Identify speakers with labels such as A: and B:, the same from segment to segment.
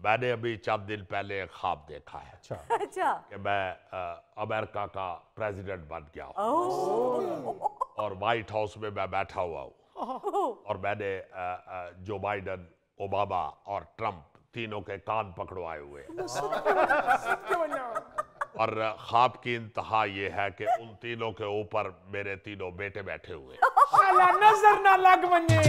A: मैंने अभी चंद दिन पहले एक ख्वाब देखा है।
B: अच्छा
C: अच्छा।
A: कि मैं अमेरिका का प्रेसिडेंट बन गया हूँ
C: ओह।
A: और व्हाइट हाउस में मैं बैठा हुआ हूँ और मैंने जो बाइडन, ओबामा और ट्रंप तीनों के कान पकड़वाए हुए हैं। और ख्वाब की इंतहा ये है कि उन तीनों के ऊपर मेरे तीनों बेटे बैठे हुए हैं।
B: शाला नजर ना लग मने।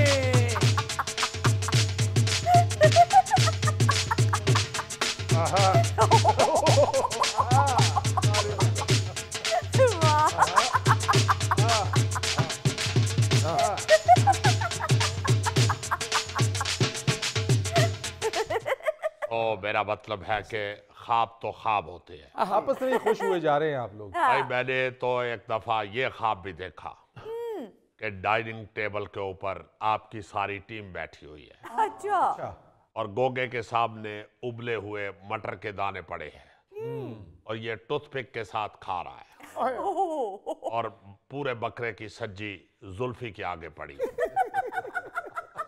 A: तो मेरा मतलब है कि ख्वाब तो ख्वाब होते हैं।
B: आपस में खुश हुए जा रहे हैं आप लोग।
A: भाई मैंने तो एक दफा ये ख्वाब भी देखा कि डाइनिंग टेबल के ऊपर आपकी सारी टीम बैठी हुई है
C: अच्छा।
A: और गोगे के सामने उबले हुए मटर के दाने पड़े हैं और ये टूथपिक के साथ खा रहा है और पूरे बकरे की सज्जी जुल्फी के आगे पड़ी है।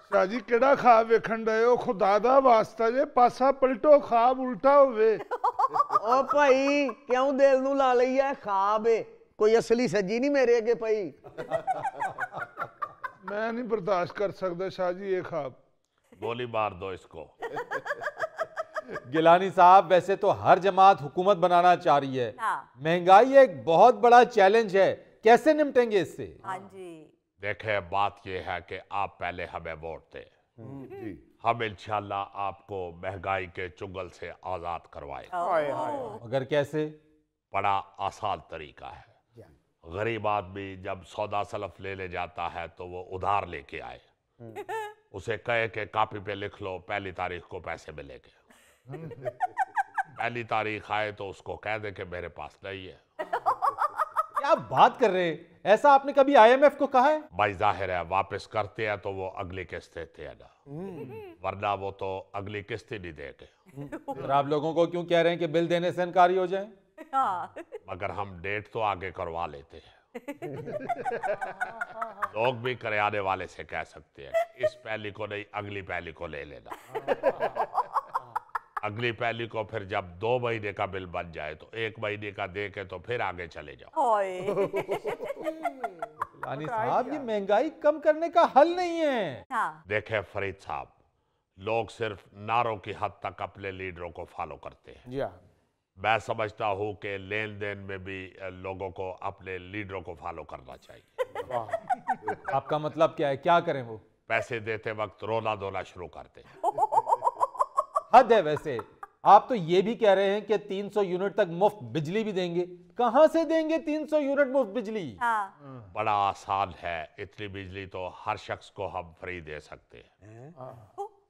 D: शाह जी केड़ा ख्वाब वेखण रहे हो? खुदा दा वास्ता जे पासा पलटो, ख्वाब उल्टा होवे।
E: ओ भाई क्यों दिल नू ला लई है? ख्वाब है, कोई असली सज्जी नहीं मेरे अगे पई।
D: मैं नहीं बर्दाश्त कर सकता शाह जी ये ख्वाब।
A: गोली मार दो इसको।
B: गिलानी साहब, वैसे तो हर जमात हुकूमत बनाना चाह रही है।
C: हाँ।
B: महंगाई एक बहुत बड़ा चैलेंज है, कैसे निपटेंगे इससे?
C: हाँ जी।
A: देखे बात यह है कि आप पहले हमें वोट दें, हम इंशाल्लाह आपको महंगाई के चुगल से आजाद करवाए।
B: मगर कैसे?
A: बड़ा आसान तरीका है। गरीब आदमी जब सौदा सलफ लेने जाता है तो वो उधार लेके आए, उसे कहे कि कापी पे लिख लो पहली तारीख को पैसे मिलेंगे। पहली तारीख आए तो उसको कह दे कि मेरे पास नहीं है।
B: क्या बात कर रहे हैं? ऐसा आपने कभी आईएमएफ को कहा है?
A: भाई जाहिर है वापस करते हैं तो वो अगली किस्त देते हैं ना, वरना वो तो अगली किस्त ही नहीं देंगे।
B: और आप लोगों को क्यों कह रहे हैं कि बिल देने से इनकारी हो जाए?
C: हाँ।
A: मगर हम डेट तो आगे करवा लेते हैं। लोग भी करियाने वाले से कह सकते हैं इस पहली को नहीं अगली पहली को ले लेना। अगली पहली को फिर जब 2 महीने का बिल बन जाए तो 1 महीने का दे के तो फिर आगे चले जाओ।
B: गिलानी साहब, ये महंगाई कम करने का हल नहीं है।
C: हाँ।
A: देखे फरीद साहब, लोग सिर्फ नारों की हद तक अपने लीडरों को फॉलो करते हैं। मैं समझता हूं कि लेन देन में भी लोगों को अपने लीडरों को फॉलो करना चाहिए।
B: आपका मतलब क्या है? क्या करें वो?
A: पैसे देते वक्त रोना धोना शुरू करते हैं।
B: हद है वैसे। आप तो ये भी कह रहे हैं कि 300 यूनिट तक मुफ्त बिजली भी देंगे। कहां से देंगे 300 यूनिट मुफ्त बिजली?
C: हाँ।
A: बड़ा आसान है, इतनी बिजली तो हर शख्स को हम फ्री दे सकते हैं।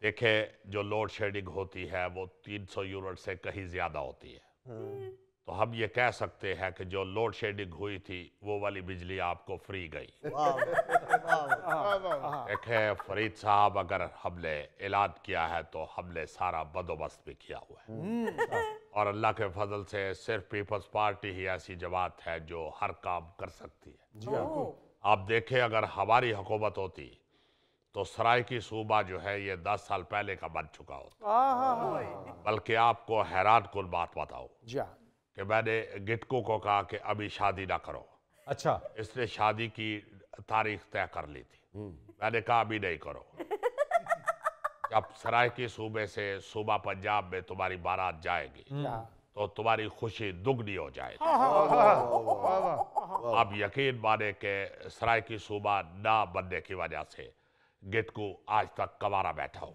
A: देखे जो लोड शेडिंग होती है वो 300 यूनिट से कहीं ज्यादा होती है, तो हम ये कह सकते हैं कि जो लोड शेडिंग हुई थी वो वाली बिजली आपको फ्री गई। देखे फरीद साहब, अगर हमने ऐलान किया है तो हमने सारा बंदोबस्त भी किया हुआ है और अल्लाह के फजल से सिर्फ पीपल्स पार्टी ही ऐसी जमात है जो हर काम कर सकती है। आप देखें अगर हमारी हुकूमत होती तो सराइकी सूबा जो है ये 10 साल पहले का बन चुका होता। बल्कि आपको हैरान कुल बात बताऊं कि मैंने गिटको को कहा कि अभी शादी ना करो।
B: अच्छा।
A: इसने शादी की तारीख तय कर ली थी। मैंने कहा अभी नहीं करो। जब सराइकी सूबे से सूबा पंजाब में तुम्हारी बारात जाएगी तो तुम्हारी खुशी दुगनी हो जाएगी। आप यकीन माने कि सराइकी सूबा ना बनने की वजह से गिटकू आज तक कवारा बैठा हो।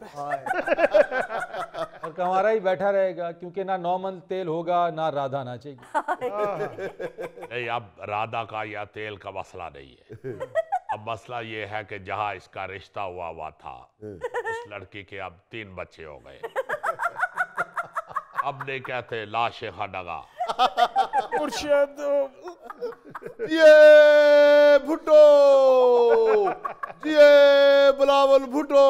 B: और कमारा ही बैठा रहेगा क्योंकि ना 9 मन तेल होगा ना राधा नाचेगी।
A: नहीं, अब राधा का या तेल का मसला नहीं है। अब मसला ये है कि जहां इसका रिश्ता हुआ था उस लड़की के अब 3 बच्चे हो गए। अब नहीं कहते लाशे खडगा।
D: मुर्शिद ये भुट्टो, ये बिलावल भुट्टो।